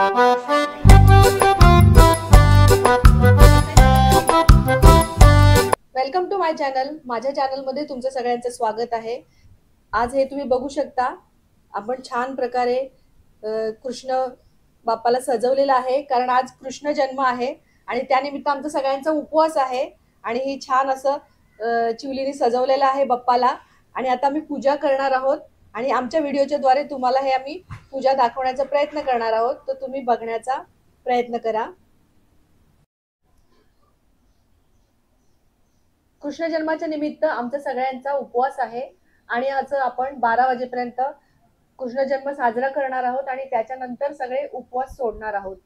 Welcome to my channel. माझ्या चॅनलमध्ये तुमचं सगळ्यांचं स्वागत आहे. आज हे तुम्ही बघू शकता, आपण छान प्रकारे कृष्ण बाप्पाला सजवलेला आहे, कारण आज कृष्ण जन्म आहे आणि त्यानिमित्त आमचा सगळ्यांचा उपवास आहे. आणि ही छान असं चिवलीने सजवलेलं आहे बाप्पाला. आणि आता आम्ही पूजा करणार आहोत आणि आमच्या व्हिडिओच्या द्वारे तुम्हाला हे आम्ही पूजा दाखवण्याचा प्रयत्न करणार आहोत, तर तुम्ही बघण्याचा प्रयत्न करा. कृष्ण जन्माच्या निमित्त आमचा सगळ्यांचा उपवास आहे आणि आज आपण 12 वाजेपर्यंत कृष्ण जन्म साजरा करणार आहोत आणि त्याच्यानंतर सगळे उपवास सोडणार आहोत.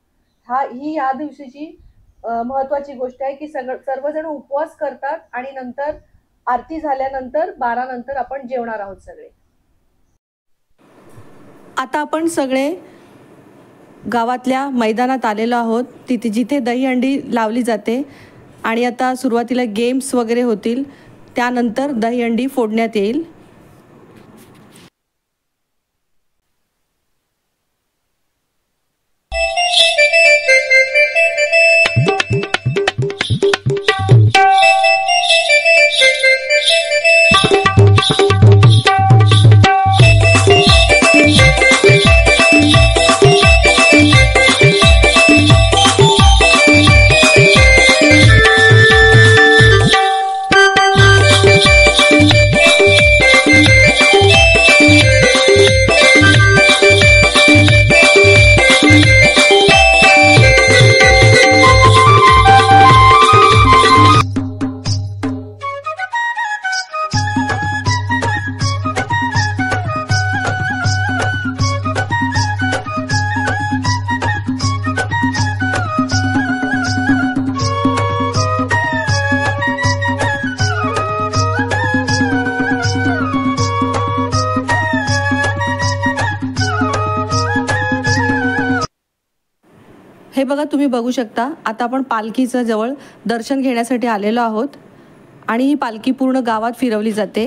ही या दिवशीची महत्त्वाची गोष्ट आहे की सर्वजण उपवास करतात आणि नंतर आरती झाल्यानंतर 12 नंतर आपण जेवणार आहोत सगळे. आता आपण सगळे गावातल्या मैदानात आलेलो आहोत, तिथे जिथे दहीहंडी लावली जाते आणि आता सुरुवातीला गेम्स वगैरे होतील, त्यानंतर दहीहंडी फोडण्यात येईल. हे बघा, तुम्ही बघू शकता, आता आपण पालखीचं जवळ दर्शन घेण्यासाठी आलेलो आहोत आणि ही पालखी पूर्ण गावात फिरवली जाते.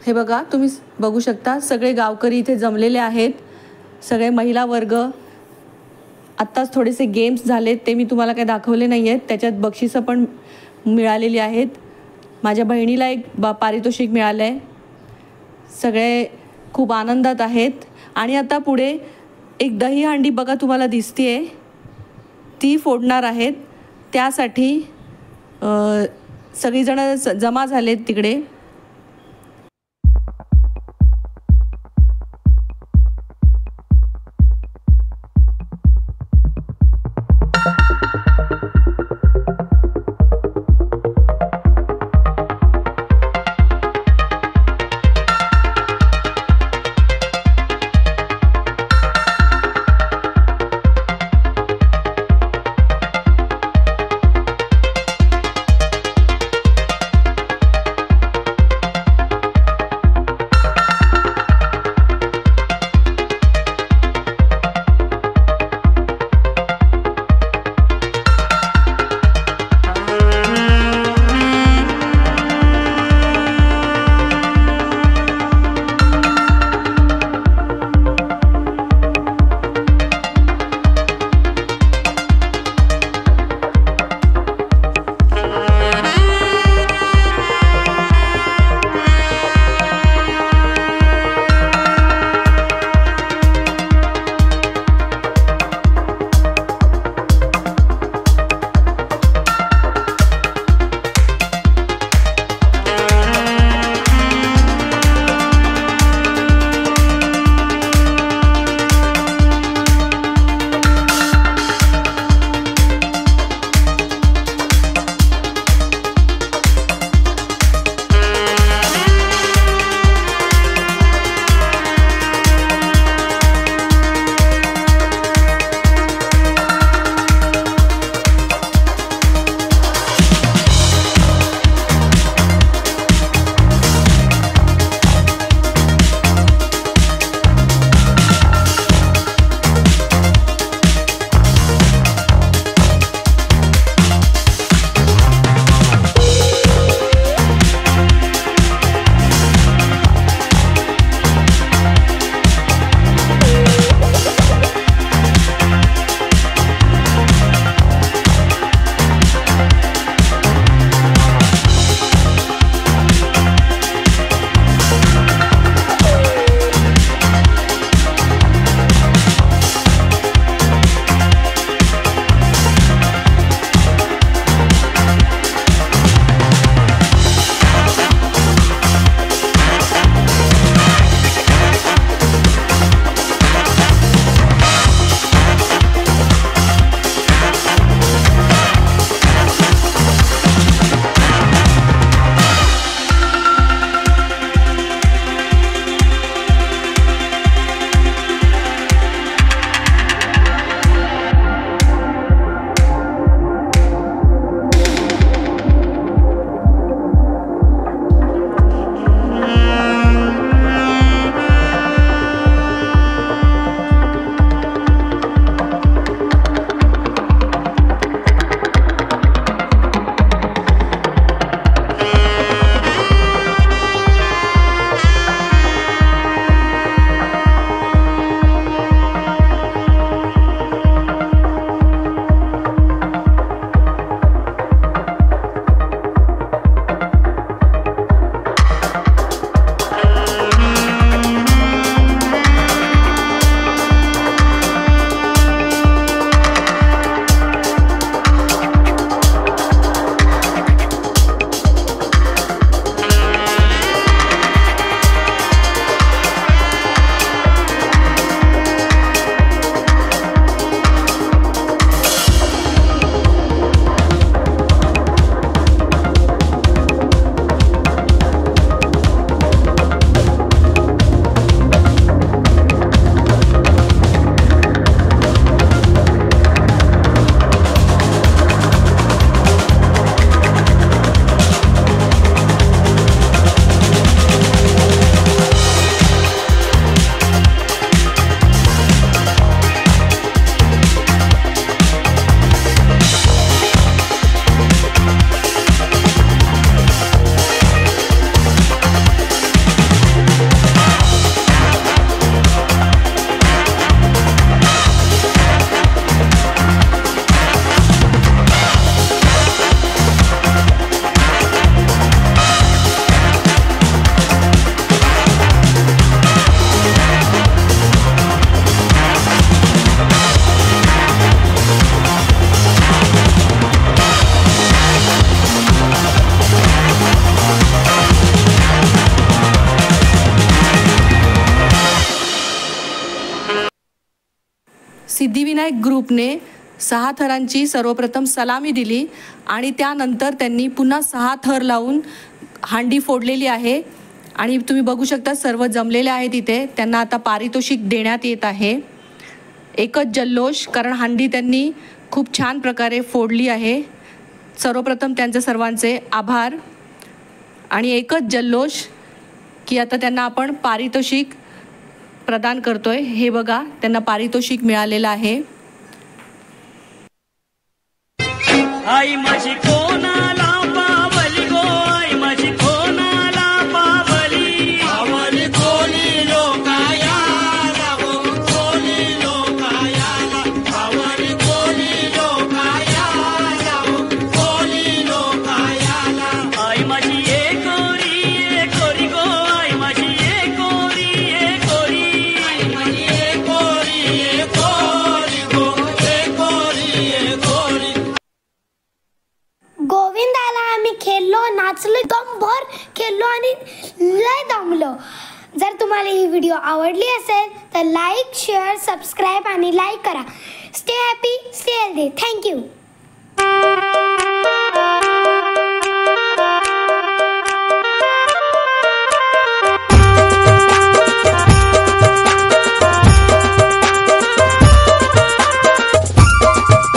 हे बघा, तुम्ही बघू शकता, सगळे गावकरी इथे जमलेले आहेत, सगळे महिला वर्ग. आत्ताच थोडेसे गेम्स झालेत, ते मी तुम्हाला काही दाखवले नाही आहेत. त्याच्यात बक्षिसं पण मिळालेली आहेत. माझ्या बहिणीला एक पारितोषिक मिळालं आहे. सगळे खूप आनंदात आहेत. आणि आता पुढे एक दहीहंडी बघा तुम्हाला दिसतेय, ती फोडणार आहेत. त्यासाठी सगळीजण जमा झालेत तिकडे. सिद्धिविनायक ग्रुपने 6 थरांची सर्वप्रथम सलामी दिली आणि त्यानंतर त्यांनी पुन्हा 6 थर लावून हांडी फोडलेली आहे आणि तुम्ही बघू शकता सर्व जमलेले आहेत इथे. त्यांना आता पारितोषिक देण्यात येत आहे. एकच जल्लोष, कारण हांडी त्यांनी खूप छान प्रकारे फोडली आहे. सर्वप्रथम त्यांचे सर्वांचे आभार आणि एकच जल्लोष की आता त्यांना आपण पारितोषिक प्रदान करतोय. हे बघा, त्यांना पारितोषिक मिळालेलं आहे. आई माझी कोणाला पावली गो, आई माझी कोणाला पावली. पावली कोणी लोकाया राहो, कोणी लोकाया, पावली कोणी लोकाया राहो, कोणी लोकाया. आई माझी एकोरी एकोरी गो, आई माझी एकोरी एकोरी, आई माझी एकोरी एकोरी गो, एकोरी एकोरी. गोविंदाला आम्ही खेळलो, नाचलो, दमभर खेळलो आणि लय दमलो. जर तुम्हाला ही व्हिडिओ आवडली असेल तर लाईक, शेअर, सबस्क्राईब आणि लाईक करा. Stay happy, stay healthy. Thank you.